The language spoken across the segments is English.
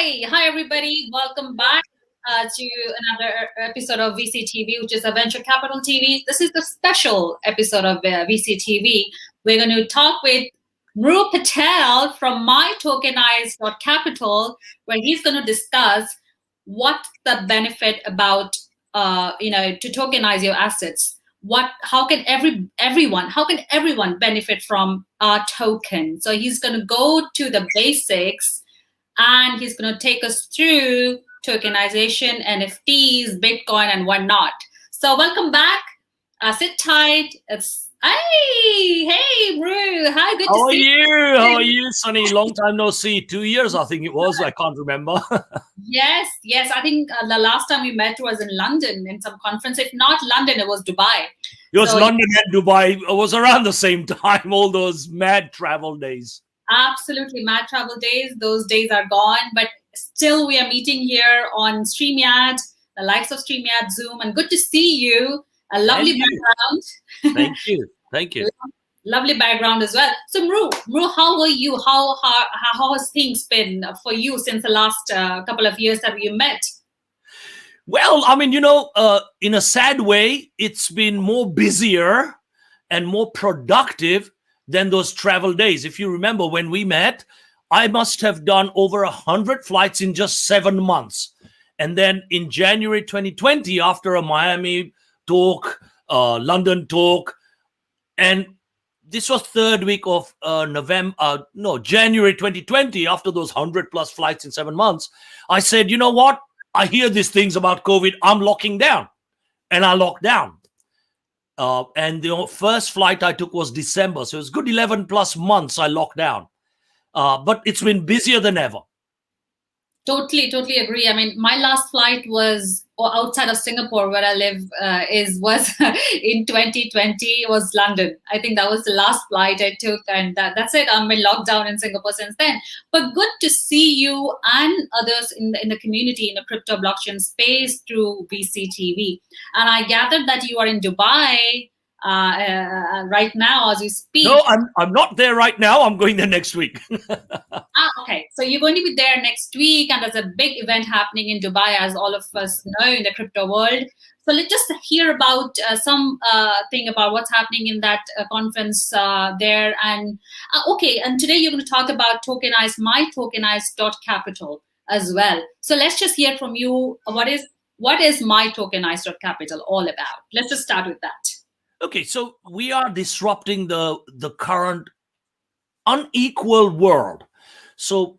Hi, everybody. Welcome back to another episode of VCTV, which is a venture capital TV. This is the special episode of VCTV. We're going to talk with Mru Patel from MyTokenized.capital, where he's going to discuss what the benefit about to tokenize your assets. How can everyone benefit from our token? So he's going to go to the basics, and he's going to take us through tokenization, NFTs, Bitcoin, and whatnot. So welcome back. Sit tight. Hey, Mru. Hi, good to see you. How are you, Sunny? Long time no see. 2 years, I think it was. I can't remember. Yes. I think the last time we met was in London in some conference. If not London, it was Dubai. It was London and Dubai. It was around the same time, all those mad travel days. Absolutely, mad travel days. Those days are gone, but still we are meeting here on StreamYard, the likes of StreamYard, Zoom, and good to see you. A lovely background. Thank you. Lovely background as well. So Mru, how are you? How has things been for you since the last couple of years that we met? Well, I mean, in a sad way, it's been more busier and more productive than those travel days. If you remember when we met, I must have done over 100 flights in just 7 months. And then in January 2020, after a Miami talk, London talk, and this was third week of January 2020, after those 100 plus flights in 7 months, I said, you know what? I hear these things about COVID. I'm locking down. And I locked down. And the first flight I took was December. So it was good 11 plus months I locked down. But it's been busier than ever. Totally agree. I mean, my last flight was outside of Singapore, where I live, was in 2020, was London. I think that was the last flight I took, and that's it. I'm in lockdown in Singapore since then. But good to see you and others in the community, in the crypto blockchain space through VCTV. And I gathered that you are in Dubai right now as we speak. No, I'm not there right now. I'm going there next week. Okay. So you're going to be there next week, and there's a big event happening in Dubai, as all of us know, in the crypto world. So let's just hear about some thing about what's happening in that conference there. And and today you're going to talk about MyTokenized.capital as well. So let's just hear from you. What is MyTokenized.capital all about? Let's just start with that. Okay, so we are disrupting the current unequal world. So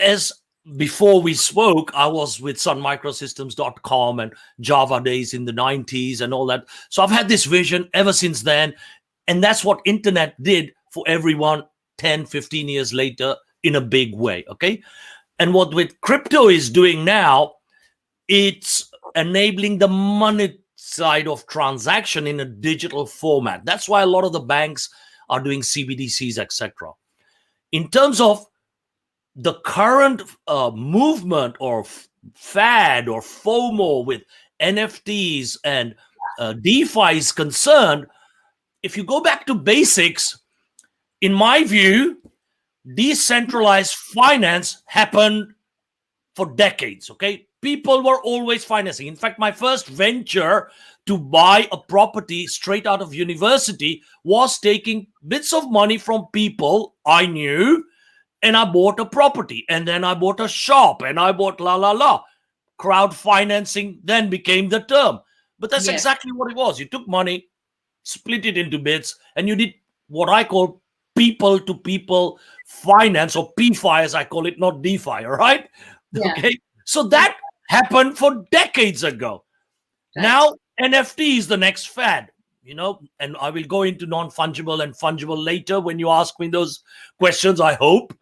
as before we spoke, I was with sunmicrosystems.com and Java days in the 90s and all that. So I've had this vision ever since then. And that's what internet did for everyone 10, 15 years later in a big way, okay? And what with crypto is doing now, it's enabling the money side of transaction in a digital format. That's why a lot of the banks are doing CBDCs, etc. In terms of the current movement or fad or FOMO with NFTs and DeFi is concerned, if you go back to basics, in my view, decentralized finance happened for decades, okay? People were always financing. In fact, my first venture to buy a property straight out of university was taking bits of money from people I knew, and I bought a property, and then I bought a shop, and I bought Crowd financing then became the term. But that's exactly what it was. You took money, split it into bits, and you did what I call people-to-people finance, or PFI as I call it, not DeFi, all right? Yeah. Okay, so that happened for decades ago. Right. Now, NFT is the next fad, and I will go into non-fungible and fungible later when you ask me those questions, I hope.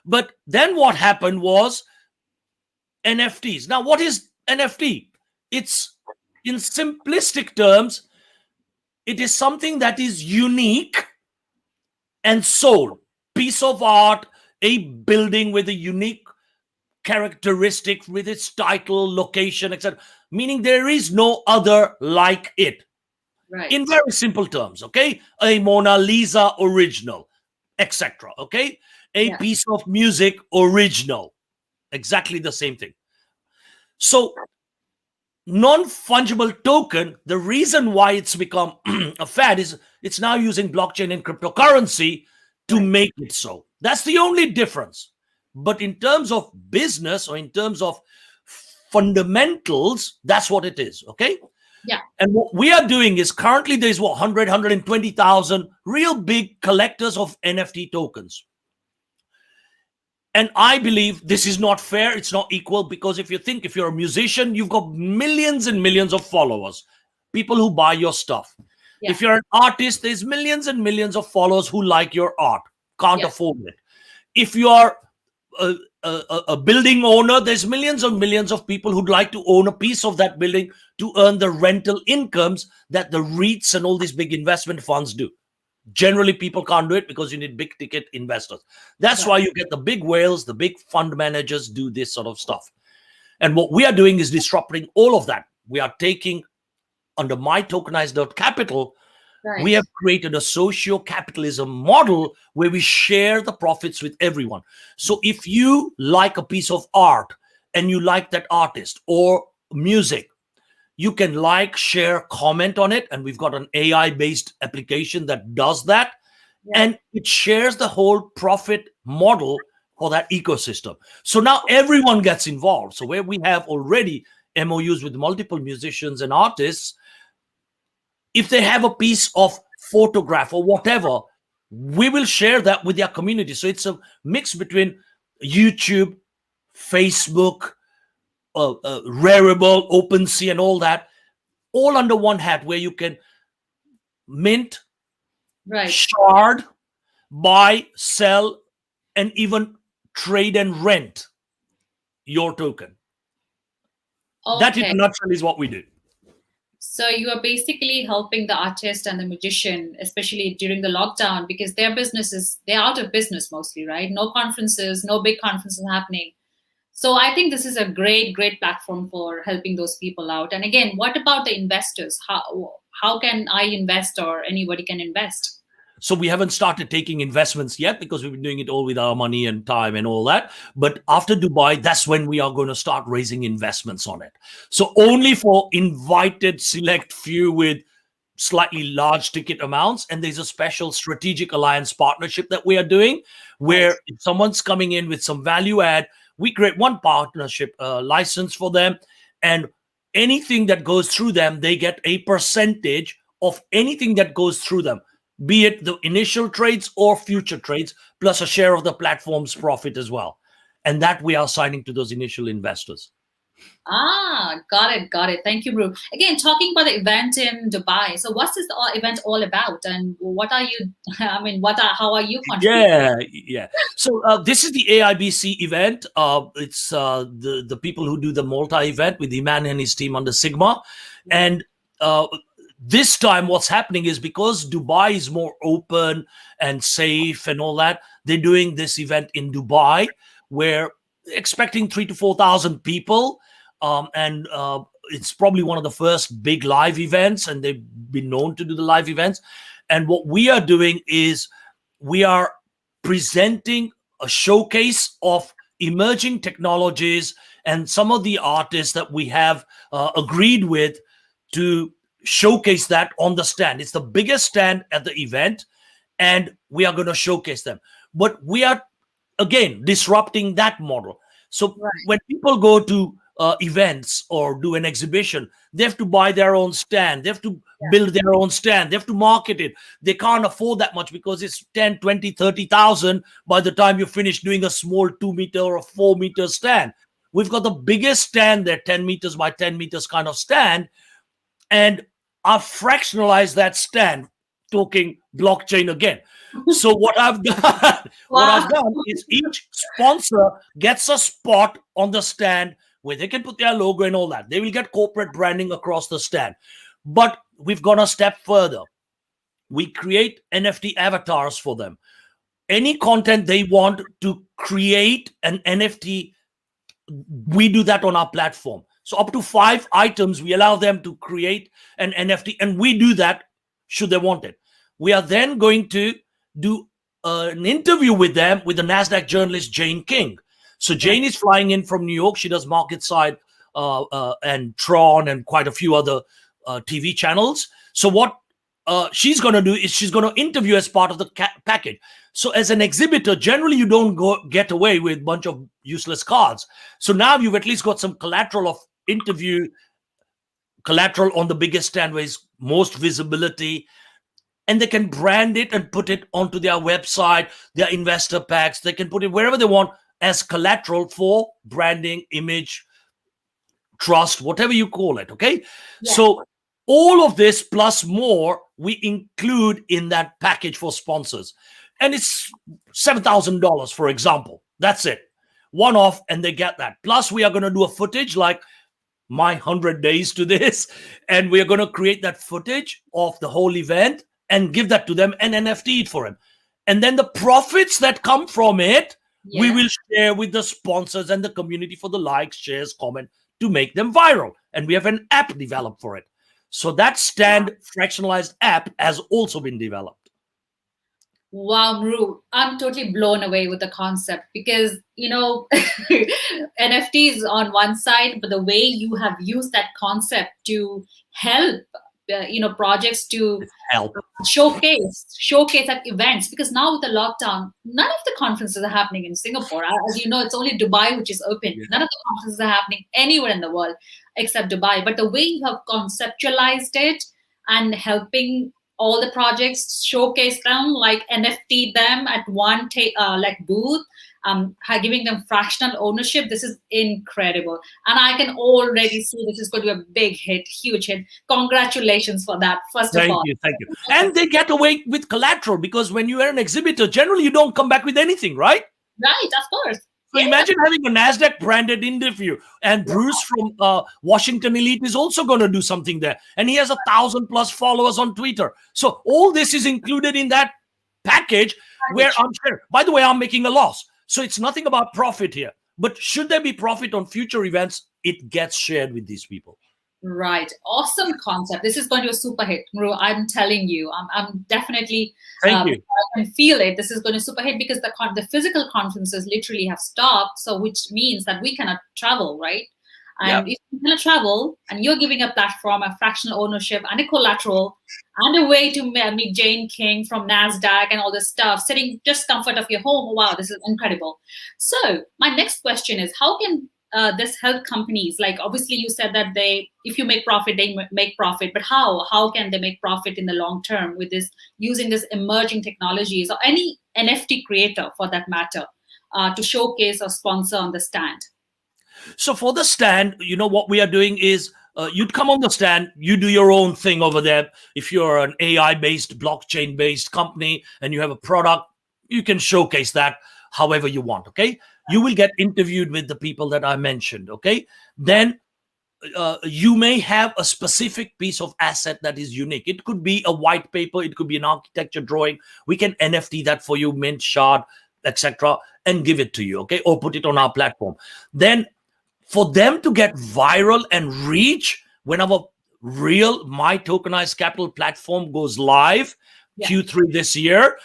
But then what happened was NFTs. Now, what is NFT? It's, in simplistic terms, it is something that is unique and sold. Piece of art, a building with a unique characteristic with its title, location, etc. Meaning there is no other like it. Right. In very simple terms, okay? A Mona Lisa original, etc. Okay? a Yeah. piece of music original. Exactly the same thing. So non-fungible token, the reason why it's become a fad is it's now using blockchain and cryptocurrency to Right. make it so. That's the only difference. But in terms of business or in terms of fundamentals, that's what it is. Okay. Yeah. And what we are doing is currently there's what 120,000 real big collectors of NFT tokens. And I believe this is not fair. It's not equal, because if you think, if you're a musician, you've got millions and millions of followers, people who buy your stuff. Yeah. If you're an artist, there's millions and millions of followers who like your art, can't Yeah. afford it. If you are a building owner, there's millions and millions of people who'd like to own a piece of that building to earn the rental incomes that the REITs and all these big investment funds do. Generally, people can't do it because you need big ticket investors. That's why you get the big whales, the big fund managers do this sort of stuff. And what we are doing is disrupting all of that. We are taking, under mytokenized.capital, Right. we have created a socio-capitalism model where we share the profits with everyone. So if you like a piece of art and you like that artist or music, you can like, share, comment on it. And we've got an AI-based application that does that. Yeah. And it shares the whole profit model for that ecosystem. So now everyone gets involved. So where we have already MOUs with multiple musicians and artists, if they have a piece of photograph or whatever, we will share that with their community. So it's a mix between YouTube, Facebook, Rarible, OpenSea, and all that, all under one hat, where you can mint, Right. shard, buy, sell, and even trade and rent your token. That in a Okay. nutshell is what we do. So you are basically helping the artist and the magician, especially during the lockdown, because their businesses, they're out of business mostly, right? No conferences, no big conferences happening. So I think this is a great, great platform for helping those people out. And again, what about the investors? How can I invest, or anybody can invest? So we haven't started taking investments yet because we've been doing it all with our money and time and all that. But after Dubai, that's when we are going to start raising investments on it. So only for invited select few with slightly large ticket amounts. And there's a special strategic alliance partnership that we are doing, where if someone's coming in with some value add, we create one partnership license for them, and anything that goes through them, they get a percentage of anything that goes through them, be it the initial trades or future trades, plus a share of the platform's profit as well. And that we are assigning to those initial investors. Got it, got it. Thank you, Bru. Again, talking about the event in Dubai. So what's this event all about, and what are you, I mean, how are you contributing? Yeah. So this is the AIBC event. It's the people who do the Malta event with Iman and his team under Sigma. And this time what's happening is, because Dubai is more open and safe and all that, they're doing this event in Dubai, where expecting 3,000 to 4,000 people. And it's probably one of the first big live events, and they've been known to do the live events. And what we are doing is we are presenting a showcase of emerging technologies and some of the artists that we have agreed with to showcase that on the stand. It's the biggest stand at the event, and we are going to showcase them. But we are, again, disrupting that model. So when people go to events or do an exhibition, they have to buy their own stand. They have to build their own stand. They have to market it. They can't afford that much because it's 10, 20, 30,000 by the time you finish doing a small 2 meter or 4 meter stand. We've got the biggest stand there, 10 meters by 10 meters kind of stand. And I've fractionalized that stand, talking blockchain again. So what I've done is each sponsor gets a spot on the stand where they can put their logo and all that. They will get corporate branding across the stand. But we've gone a step further. We create NFT avatars for them. Any content they want to create an NFT, we do that on our platform. So up to 5 items, we allow them to create an NFT, and we do that should they want it. We are then going to do an interview with them with the NASDAQ journalist Jane King. So Jane is flying in from New York. She does Market Side and Tron and quite a few other TV channels. So what she's going to do is she's going to interview as part of the package. So as an exhibitor, generally you don't get away with a bunch of useless cards. So now you've at least got some collateral of interview, collateral on the biggest stand where it's most visibility, and they can brand it and put it onto their website, their investor packs. They can put it wherever they want as collateral for branding, image, trust, whatever you call it. Okay. Yeah. So all of this plus more we include in that package for sponsors. And it's $7,000, for example. That's it. One off, and they get that. Plus, we are going to do a footage like my 100 days to this. And we are going to create that footage of the whole event and give that to them and NFT it for them. And then the profits that come from it, we will share with the sponsors and the community for the likes, shares, comment to make them viral. And we have an app developed for it. So that stand fractionalized app has also been developed. Wow, Mru, I'm totally blown away with the concept because, NFTs on one side, but the way you have used that concept to help, projects to help showcase at events, because now with the lockdown, none of the conferences are happening in Singapore. As you know, it's only Dubai which is open. Yeah. None of the conferences are happening anywhere in the world except Dubai. But the way you have conceptualized it and helping all the projects showcase them, like NFT them at one booth, giving them fractional ownership. This is incredible. And I can already see this is going to be a big hit, huge hit. Congratulations for that, first of all. Thank you. And they get away with collateral because when you are an exhibitor, generally you don't come back with anything, right? Right, of course. So imagine having a NASDAQ branded interview, and Bruce from Washington Elite is also going to do something there. And he has 1,000+ followers on Twitter. So all this is included in that package where I'm sure, by the way, I'm making a loss. So it's nothing about profit here. But should there be profit on future events, it gets shared with these people. Right. Awesome concept. This is going to be a super hit, Mru. I'm telling you. I'm definitely. Thank you. I can feel it. This is going to super hit because the physical conferences literally have stopped. So which means that we cannot travel, right? And if you cannot travel, and you're giving a platform, a fractional ownership, and a collateral, and a way to meet Jane King from NASDAQ and all this stuff, sitting just comfort of your home. Wow, this is incredible. So my next question is, how can this help companies? Like, obviously you said that if you make profit, they make profit, but how can they make profit in the long term with this, using this emerging technologies, or any NFT creator for that matter, to showcase or sponsor on the stand? So for the stand, what we are doing is you'd come on the stand, you do your own thing over there. If you're an AI-based, blockchain-based company and you have a product, you can showcase that however you want, okay? You will get interviewed with the people that I mentioned, okay? Then you may have a specific piece of asset that is unique. It could be a white paper, it could be an architecture drawing. We can NFT that for you, mint, shard, etc., and give it to you, okay? Or put it on our platform. Then for them to get viral and reach when our real My Tokenized Capital platform goes live, Q3 this year,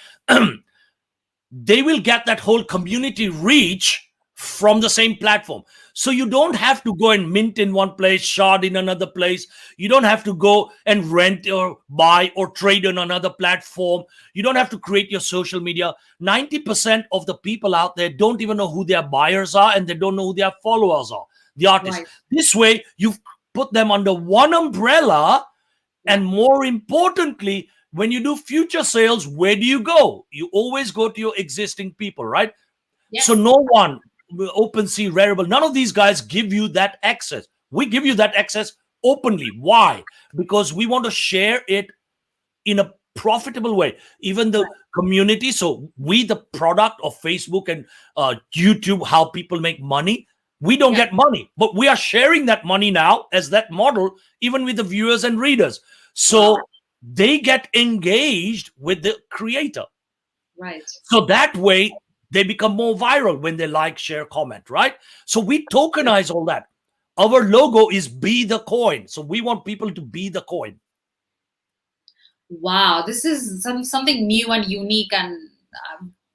they will get that whole community reach from the same platform. So you don't have to go and mint in one place, shard in another place. You don't have to go and rent or buy or trade on another platform. You don't have to create your social media. 90% of the people out there don't even know who their buyers are, and they don't know who their followers are, the artists. Right. This way, you've put them under one umbrella. And more importantly, when you do future sales, where do you go? You always go to your existing people, right? Yes. So no one, OpenSea, Rarible, none of these guys give you that access. We give you that access openly. Why? Because we want to share it in a profitable way. Even the community, so we, the product of Facebook and YouTube, how people make money, we don't get money, but we are sharing that money now as that model, even with the viewers and readers. So they get engaged with the creator. Right. So that way they become more viral when they like, share, comment, right? So we tokenize all that. Our logo is Be the Coin. So we want people to be the coin. Wow, this is something new and unique, and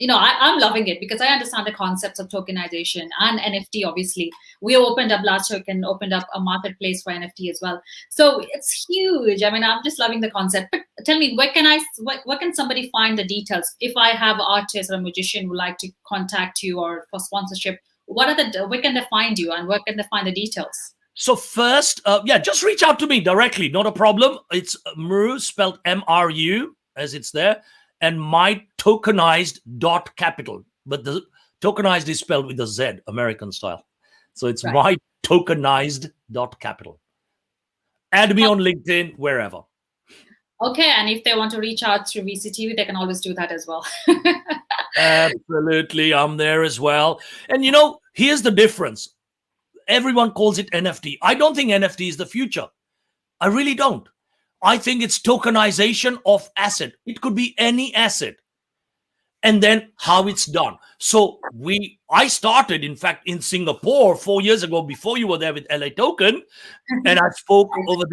I'm loving it because I understand the concepts of tokenization and NFT. Obviously, we opened up LATOKEN, opened up a marketplace for NFT as well. So it's huge. I mean, I'm just loving the concept. But tell me, where can somebody find the details? If I have an artist or a musician who would like to contact you or for sponsorship, where can they find you and where can they find the details? So first, just reach out to me directly. Not a problem. It's Mru, spelled MRU, as it's there, and mytokenized.capital. But the tokenized is spelled with a Z, American style. So it's Right. mytokenized.capital. Add me on LinkedIn, wherever. Okay, and if they want to reach out through VCTV, they can always do that as well. Absolutely, I'm there as well. And here's the difference. Everyone calls it NFT. I don't think NFT is the future. I really don't. I think it's tokenization of asset. It could be any asset. And then how it's done. So I started, in fact, in Singapore 4 years ago, before you were there with LATOKEN. And I spoke over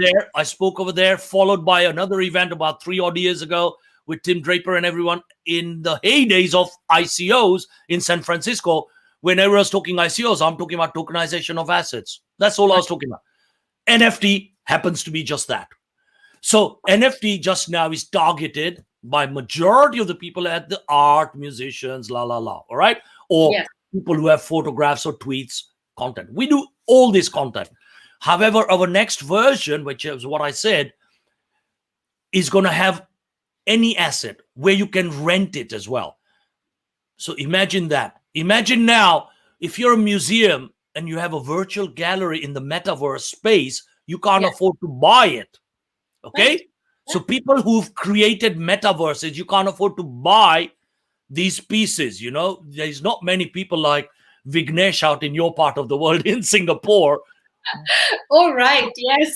there, followed by another event about 3 odd years ago with Tim Draper and everyone in the heydays of ICOs in San Francisco. When everyone was talking ICOs, I'm talking about tokenization of assets. That's all I was talking about. NFT happens to be just that. So NFT just now is targeted by majority of the people at the art, musicians, all right? Or people who have photographs or tweets, content. We do all this content. However, our next version, which is what I said, is going to have any asset where you can rent it as well. So imagine that. Imagine now, if you're a museum and you have a virtual gallery in the metaverse space, you can't afford to buy it. Okay? Right. So people who've created metaverses, you can't afford to buy these pieces. There's not many people like Vignesh out in your part of the world in Singapore. All right. Yes.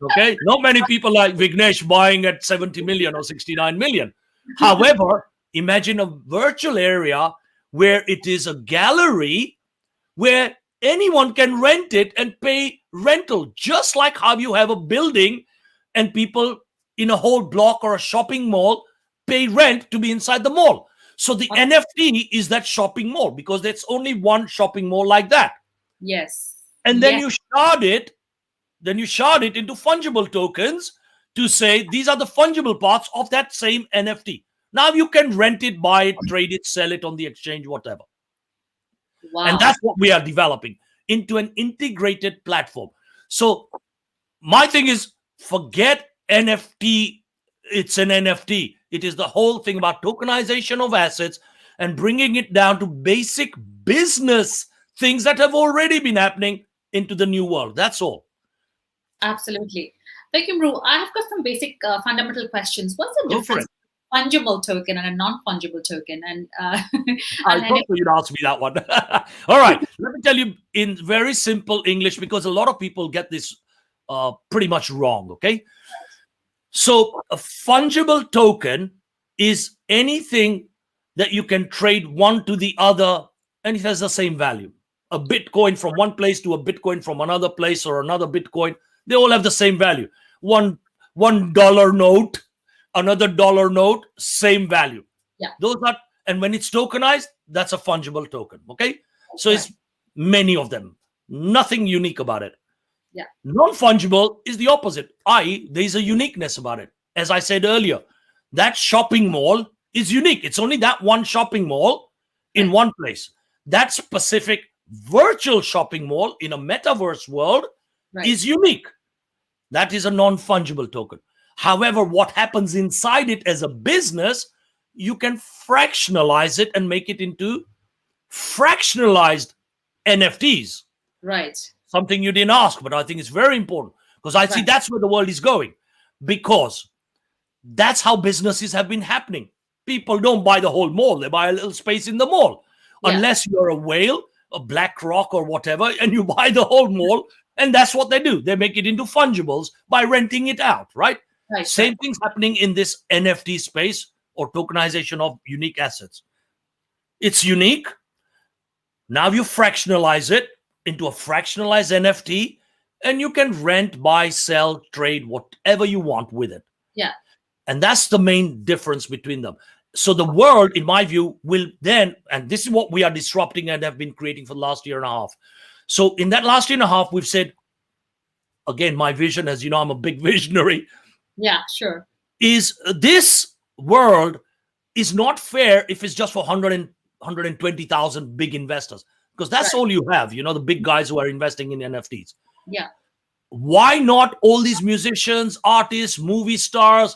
Okay. Not many people like Vignesh buying at 70 million or 69 million. However, imagine a virtual area where it is a gallery where anyone can rent it and pay rental, just like how you have a building and people in a whole block or a shopping mall pay rent to be inside the mall. So the NFT is that shopping mall because there's only one shopping mall like that. Yes. And then you shard it into fungible tokens to say these are the fungible parts of that same NFT. Now you can rent it, buy it, trade it, sell it on the exchange, whatever. Wow. And that's what we are developing into an integrated platform. So my thing is, forget NFT. It's an NFT. It is the whole thing about tokenization of assets and bringing it down to basic business things that have already been happening into the new world. That's all. Absolutely. Thank you, Mru. I have got some basic fundamental questions. What's the difference between a fungible token and a non-fungible token? And I thought you'd ask me that one. All right. Let me tell you in very simple English, because a lot of people get this pretty much wrong. Okay. So a fungible token is anything that you can trade one to the other and it has the same value. A Bitcoin from one place to a Bitcoin from another place or another Bitcoin, they all have the same value. $1 note, another dollar note, same value. Yeah. And when it's tokenized, that's a fungible token. Okay. So it's many of them. Nothing unique about it. Yeah. Non-fungible is the opposite. There's a uniqueness about it. As I said earlier, that shopping mall is unique. It's only that one shopping mall in one place. That specific virtual shopping mall in a metaverse world is unique. That is a non-fungible token. However, what happens inside it as a business, you can fractionalize it and make it into fractionalized NFTs. Right. Something you didn't ask, but I think it's very important because I see that's where the world is going, because that's how businesses have been happening. People don't buy the whole mall. They buy a little space in the mall, unless you're a whale, a BlackRock or whatever, and you buy the whole mall. And that's what they do. They make it into fungibles by renting it out, right? Same thing's happening in this NFT space or tokenization of unique assets. It's unique. Now you fractionalize it into a fractionalized NFT, and you can rent, buy, sell, trade, whatever you want with it. Yeah. And that's the main difference between them. So the world, in my view, will then, and this is what we are disrupting and have been creating for the last year and a half. So in that last year and a half, we've said, again, my vision, as you know, I'm a big visionary, Yeah, sure. is this world is not fair if it's just for 120,000 big investors, because that's Right. all you have, the big guys who are investing in NFTs. Yeah. Why not all these musicians, artists, movie stars,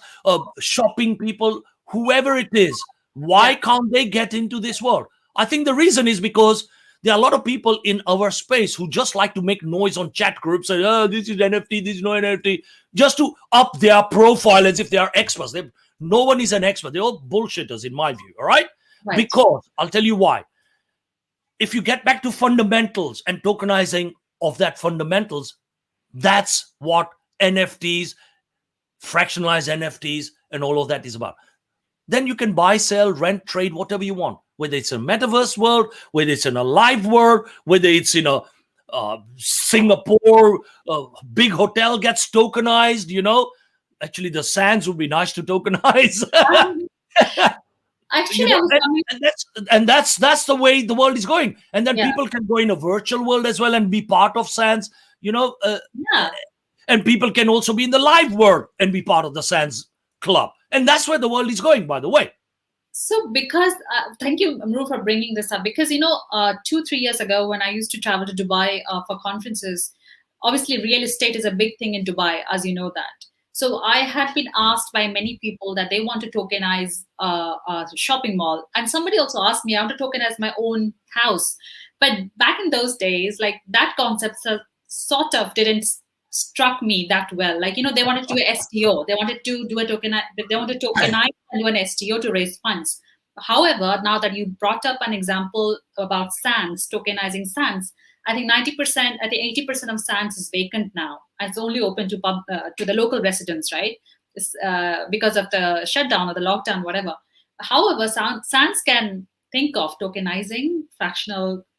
shopping people, whoever it is? Why Yeah. can't they get into this world? I think the reason is because there are a lot of people in our space who just like to make noise on chat groups and, oh, this is NFT, this is no NFT, just to up their profile as if they are experts. No one is an expert. They're all bullshitters, in my view. All right? Right. Because I'll tell you why. If you get back to fundamentals and tokenizing of that fundamentals, that's what NFTs, fractionalized NFTs, and all of that is about. Then you can buy, sell, rent, trade, whatever you want, whether it's a metaverse world, whether it's in a live world, whether it's in a Singapore big hotel gets tokenized. Actually, the sands would be nice to tokenize. Actually, I was coming. and that's the way the world is going. And then Yeah. people can go in a virtual world as well and be part of sands. Yeah. And people can also be in the live world and be part of the Sands Club. And that's where the world is going, by the way. So because, thank you, Amru, for bringing this up. Because, 2-3 years ago, when I used to travel to Dubai for conferences, obviously real estate is a big thing in Dubai, as you know that. So I had been asked by many people that they want to tokenize a shopping mall. And somebody also asked me, I want to tokenize my own house. But back in those days, like that concept sort of didn't struck me that well. Like, they wanted to do a STO. They wanted to do they wanted to tokenize and do an STO to raise funds. However, now that you brought up an example about SANS, tokenizing SANS, I think 90%, I think 80% of SANS is vacant now. And it's only open to the local residents, right? Because of the shutdown or the lockdown, whatever. However, SANS can think of tokenizing,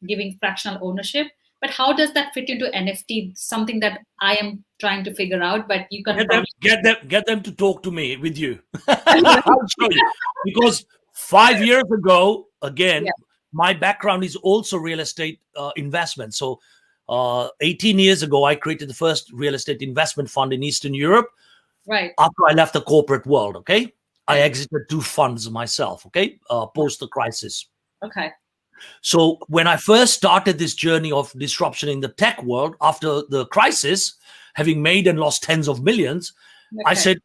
giving fractional ownership. But how does that fit into NFT? Something that I am trying to figure out. But you can get them to talk to me with you. I'll show you. Because 5 years ago, again, my background is also real estate investment. So 18 years ago, I created the first real estate investment fund in Eastern Europe. Right. After I left the corporate world, okay? I exited 2 funds myself, okay? Post the crisis. Okay. So when I first started this journey of disruption in the tech world after the crisis, having made and lost tens of millions, okay,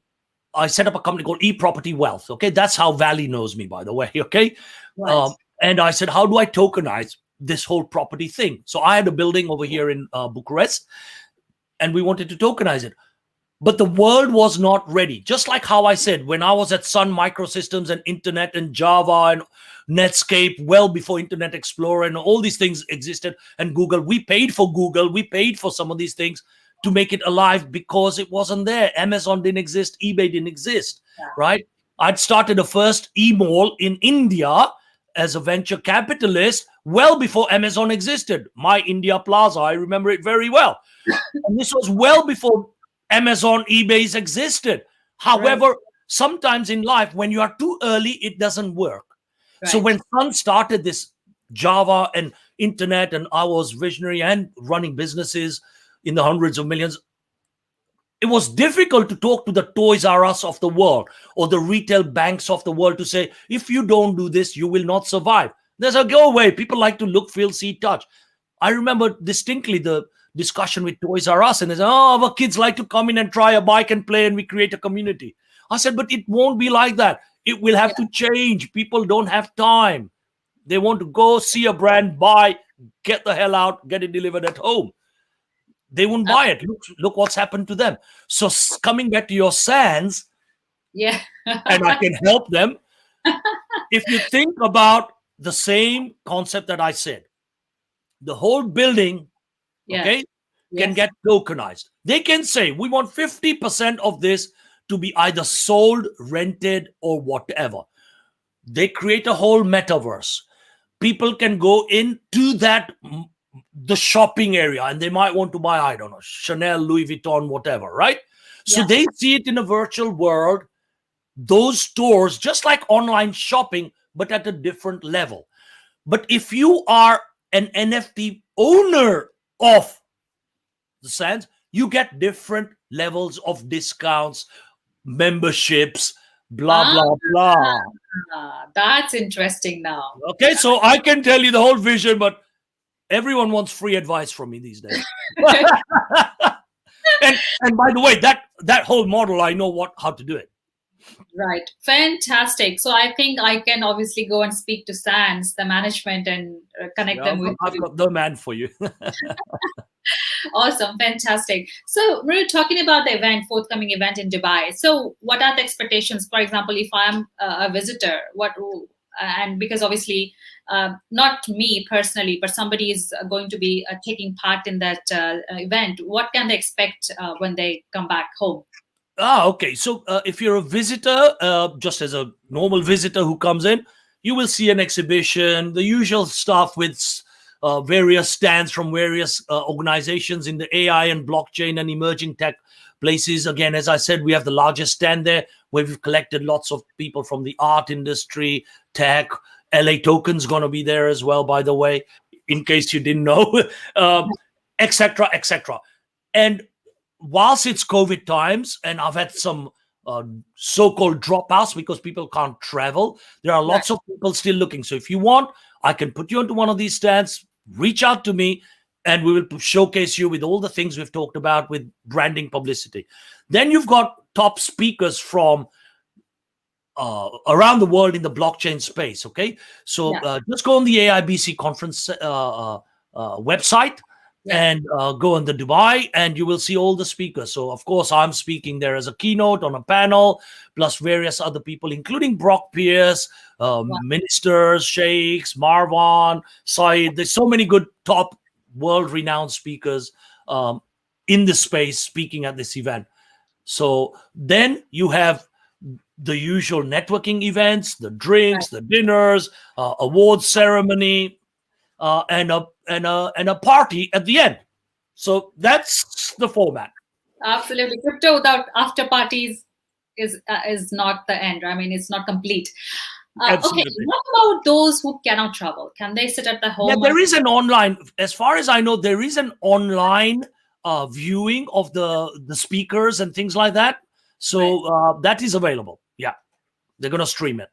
I set up a company called eProperty Wealth. Okay, that's how Valley knows me, by the way. Okay, right. And I said, how do I tokenize this whole property thing? So I had a building over here in Bucharest, and we wanted to tokenize it. But the world was not ready. Just like how I said, when I was at Sun Microsystems and Internet and Java and Netscape, well before Internet Explorer and all these things existed, and Google, we paid for Google, we paid for some of these things to make it alive because it wasn't there. Amazon didn't exist, eBay didn't exist, right? I'd started the first e-mall in India as a venture capitalist well before Amazon existed. My India Plaza, I remember it very well. And this was well before Amazon, eBay's existed. However, sometimes in life, when you are too early, it doesn't work. Right. So when Sun started this Java and Internet, and I was visionary and running businesses in the hundreds of millions, it was difficult to talk to the Toys R Us of the world or the retail banks of the world to say, if you don't do this, you will not survive. There's a go away. People like to look, feel, see, touch. I remember distinctly the discussion with Toys R Us, and they said, oh, our kids like to come in and try a bike and play, and we create a community. I said, but it won't be like that. It will have to change. People don't have time. They want to go see a brand, buy, get the hell out, get it delivered at home. They won't buy it. Look what's happened to them. So coming back to your SANS, and I can help them. If you think about the same concept that I said, the whole building, can get tokenized. They can say, we want 50% of this to be either sold, rented, or whatever. They create a whole metaverse. People can go into the shopping area, and they might want to buy, I don't know, Chanel, Louis Vuitton, whatever, right? So they see it in a virtual world. those stores just like online shopping, but at a different level. But if you are an NFT owner of the sands, you get different levels of discounts, memberships, blah, Ah, blah, blah. that's interesting now. Okay, so I can tell you the whole vision, but everyone wants free advice from me these days. and by the way, that whole model, I know how to do it. Right. Fantastic. So I think I can obviously go and speak to Sands, the management, and connect them with I've you. got the man for you. Awesome. Fantastic. So we're talking about the forthcoming event in Dubai. So what are the expectations? For example, if I'm a visitor, and because obviously not me personally, but somebody is going to be taking part in that event, what can they expect when they come back home? Okay. So if you're a visitor, just as a normal visitor who comes in, you will see an exhibition, the usual stuff with various stands from various organizations in the AI and blockchain and emerging tech places. Again, as I said, we have the largest stand there where we've collected lots of people from the art industry, tech. LATOKEN's going to be there as well, by the way, in case you didn't know, etc., etc. And whilst it's COVID times, and I've had some so-called dropouts because people can't travel, there are lots of people still looking. So if you want, I can put you onto one of these stands, reach out to me, and we will showcase you with all the things we've talked about with branding, publicity. Then you've got top speakers from around the world in the blockchain space. Okay, so just go on the AIBC conference website. And go on the Dubai, and you will see all the speakers. So, of course, I'm speaking there as a keynote on a panel, plus various other people, including Brock Pierce, ministers, sheikhs, Marwan, Saeed. There's so many good top world-renowned speakers in the space speaking at this event. So then you have the usual networking events, the drinks, the dinners, awards ceremony, and a party at the end. So that's the format. Absolutely. Crypto without after parties is not the end. I mean, it's not complete. Okay, what about those who cannot travel? Can they sit at the home? Yeah, there is an online, as far as I know, there is an online viewing of the speakers and things like that. So that is available. Yeah, they're going to stream it.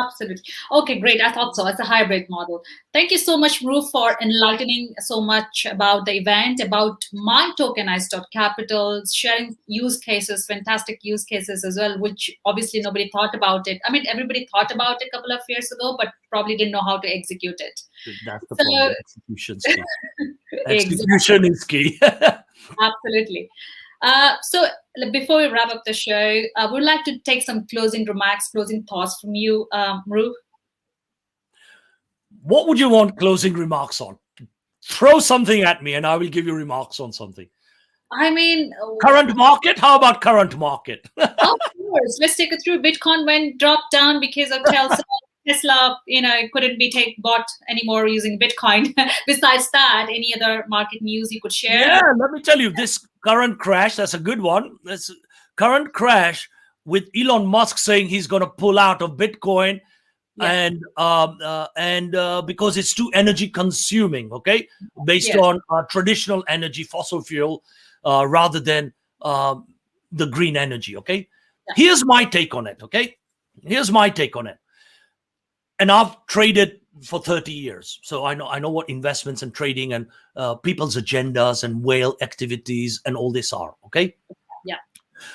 Absolutely. Okay, great. I thought so. It's a hybrid model. Thank you so much, Ru, for enlightening so much about the event, about MyTokenized.capital, sharing use cases, fantastic use cases as well, which obviously nobody thought about it. I mean, everybody thought about it a couple of years ago, but probably didn't know how to execute it. That's the problem. Execution's key. Execution is key. Absolutely. So before we wrap up the show, I would like to take some closing remarks, closing thoughts from you, Ru. What would you want closing remarks on? Throw something at me and I will give you remarks on something. I mean, current market? How about current market? Of course. Let's take it through. Bitcoin dropped down because of Tesla, couldn't be bought anymore using Bitcoin. Besides that, any other market news you could share? Yeah, let me tell you, this current crash, that's a good one. This current crash with Elon Musk saying he's going to pull out of Bitcoin and because it's too energy consuming, okay? Based on traditional energy, fossil fuel, rather than the green energy, okay? Yeah. Here's my take on it, okay? Here's my take on it. And I've traded for 30 years. So I know what investments and trading and people's agendas and whale activities and all this are, okay? Yeah.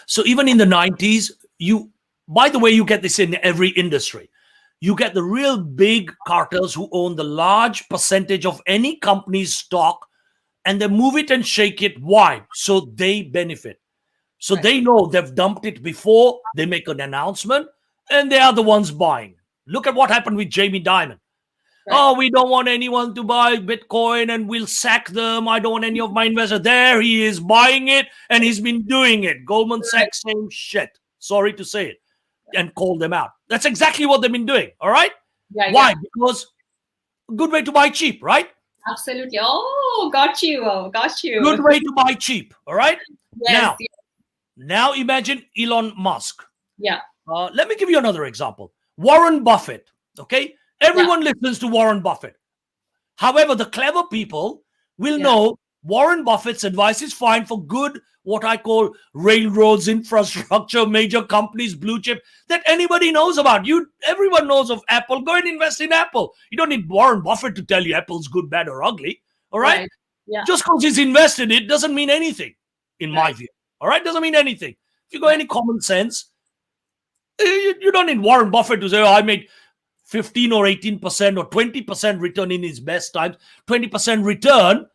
So even in the 90s, by the way, you get this in every industry. You get the real big cartels who own the large percentage of any company's stock, and they move it and shake it. Why? So they benefit. So they know they've dumped it before they make an announcement, and they are the ones buying. Look at what happened with Jamie Dimon. Oh, we don't want anyone to buy Bitcoin and we'll sack them. I don't want any of my investors. There he is buying it, and he's been doing it. Goldman Sachs, same shit. Sorry to say it. And call them out. That's exactly what they've been doing. All right? Yeah, why? Because a good way to buy cheap, right? Absolutely. Oh, got you. Good way to buy cheap. All right? Yes, now imagine Elon Musk. Yeah. Let me give you another example. Warren Buffett. Okay, everyone listens to Warren Buffett. However, the clever people will know Warren Buffett's advice is fine for good, what I call railroads, infrastructure, major companies, blue chip, that anybody knows about. Everyone knows of Apple. Go and invest in Apple. You don't need Warren Buffett to tell you Apple's good, bad, or ugly. All right? Yeah. Just because he's invested it doesn't mean anything, in my view. All right? Doesn't mean anything. If you got any common sense, you don't need Warren Buffett to say, oh, I made 15 or 18% or 20% return in his best times, 20% return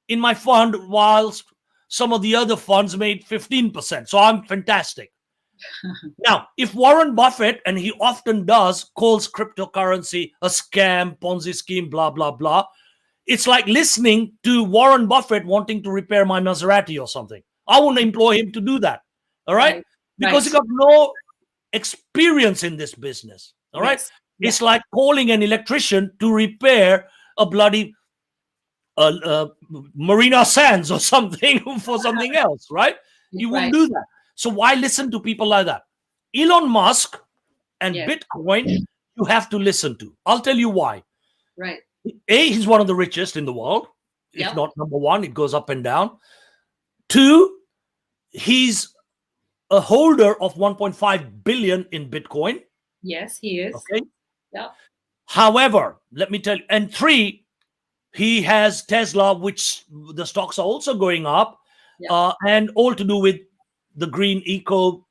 in my fund, whilst some of the other funds made 15%. So I'm fantastic. Now, if Warren Buffett, and he often does, calls cryptocurrency a scam, Ponzi scheme, blah, blah, blah, it's like listening to Warren Buffett wanting to repair my Maserati or something. I wouldn't employ him to do that. All right? Because he got no experience in this business. All right? It's like calling an electrician to repair a bloody Marina Sands or something for something else, right? You wouldn't do that. So why listen to people like that? Elon Musk and Bitcoin, you have to listen to. I'll tell you why. Right. He's one of the richest in the world. If not number one, it goes up and down. Two, he's a holder of 1.5 billion in Bitcoin. Yes, he is. Okay. Yeah. However, let me tell you, and three, he has Tesla, which the stocks are also going up, and all to do with the green eco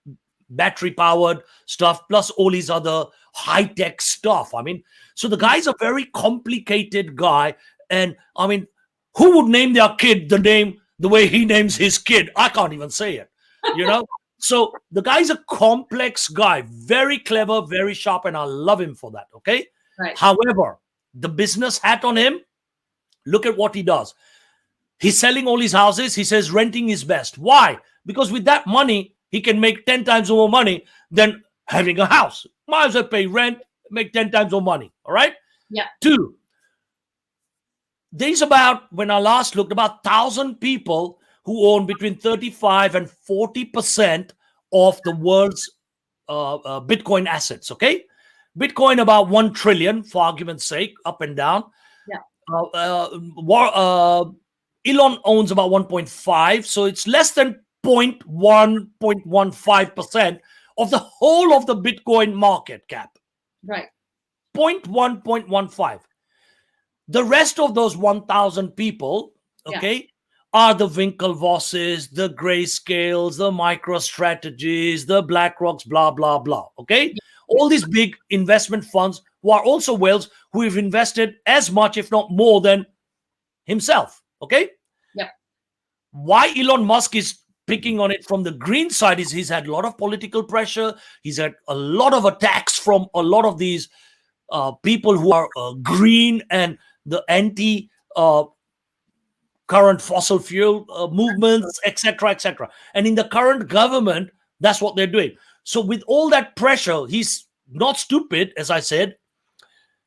battery powered stuff, plus all his other high tech stuff. I mean, so the guy's a very complicated guy. And I mean, who would name their kid the way he names his kid? I can't even say it, you know? So the guy's a complex guy, very clever, very sharp, and I love him for that, okay? Right. However, the business hat on him, look at what he does. He's selling all his houses. He says renting is best. Why? Because with that money, he can make 10 times more money than having a house. Might as well pay rent, make 10 times more money, all right? Yeah. Two, there's about, when I last looked, about 1,000 people who own between 35 and 40% of the world's Bitcoin assets, okay? Bitcoin about 1 trillion, for argument's sake, up and down. Yeah. Elon owns about 1.5, so it's less than 0.1.15% of the whole of the Bitcoin market cap. Right. 0.1.15. The rest of those 1,000 people, okay, are the Winklevosses, the Grayscales, the MicroStrategies, the BlackRocks, blah, blah, blah, okay? All these big investment funds who are also whales who have invested as much, if not more, than himself, okay? Yeah. Why Elon Musk is picking on it from the green side is he's had a lot of political pressure. He's had a lot of attacks from a lot of these people who are green and the anti current fossil fuel movements, etc., etc. And in the current government, that's what they're doing. So with all that pressure, he's not stupid, as I said.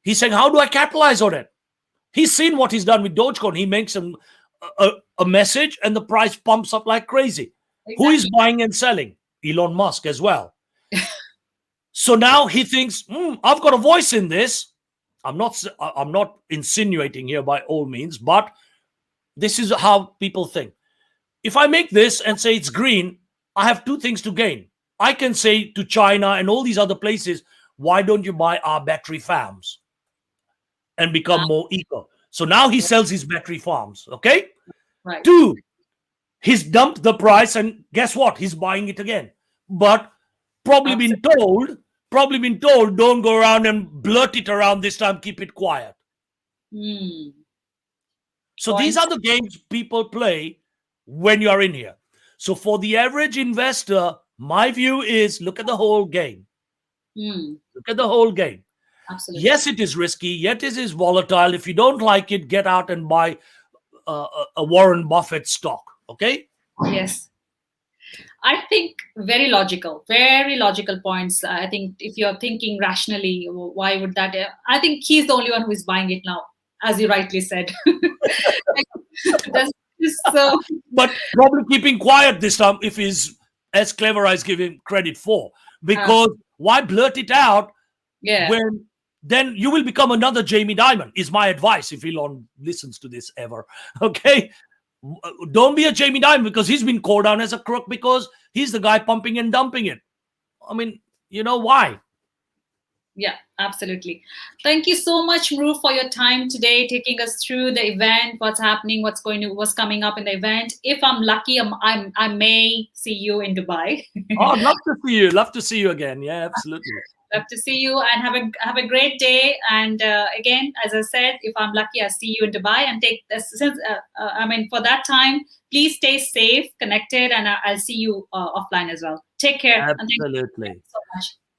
He's saying, how do I capitalize on it? He's seen what he's done with Dogecoin. He makes a message and the price pumps up like crazy. Exactly. Who is buying and selling? Elon Musk as well. So now he thinks, I've got a voice in this. I'm not insinuating here by all means, but this is how people think. If I make this and say it's green, I have two things to gain. I can say to China and all these other places, why don't you buy our battery farms and become more eco? So now he sells his battery farms, okay? Right. Two, he's dumped the price and guess what? He's buying it again. But probably been told, don't go around and blurt it around this time, keep it quiet. So these are the games people play when you are in here. So for the average investor, my view is look at the whole game. Look at the whole game. Absolutely. Yes, it is risky. Yet it is volatile. If you don't like it, get out and buy a Warren Buffett stock. Okay? Yes. I think very logical points. I think if you're thinking rationally, why would that? I think he's the only one who is buying it now, as you rightly said. But probably keeping quiet this time if he's as clever as give him credit for. because why blurt it out Yeah. when then you will become another Jamie Dimon, is my advice if Elon listens to this ever. Okay? Don't be a Jamie Dimon, because he's been called down as a crook because he's the guy pumping and dumping it. I mean, why? Yeah, absolutely. Thank you so much, Mru, for your time today, taking us through the event, what's happening, what's coming up in the event. If I'm lucky, I may see you in Dubai. Oh, I'd love to see you. Love to see you again. Yeah, absolutely. Love to see you, and have a great day. And again, as I said, if I'm lucky, I'll see you in Dubai. And take this. For that time, please stay safe, connected, and I'll see you offline as well. Take care. And thank you Absolutely. so much.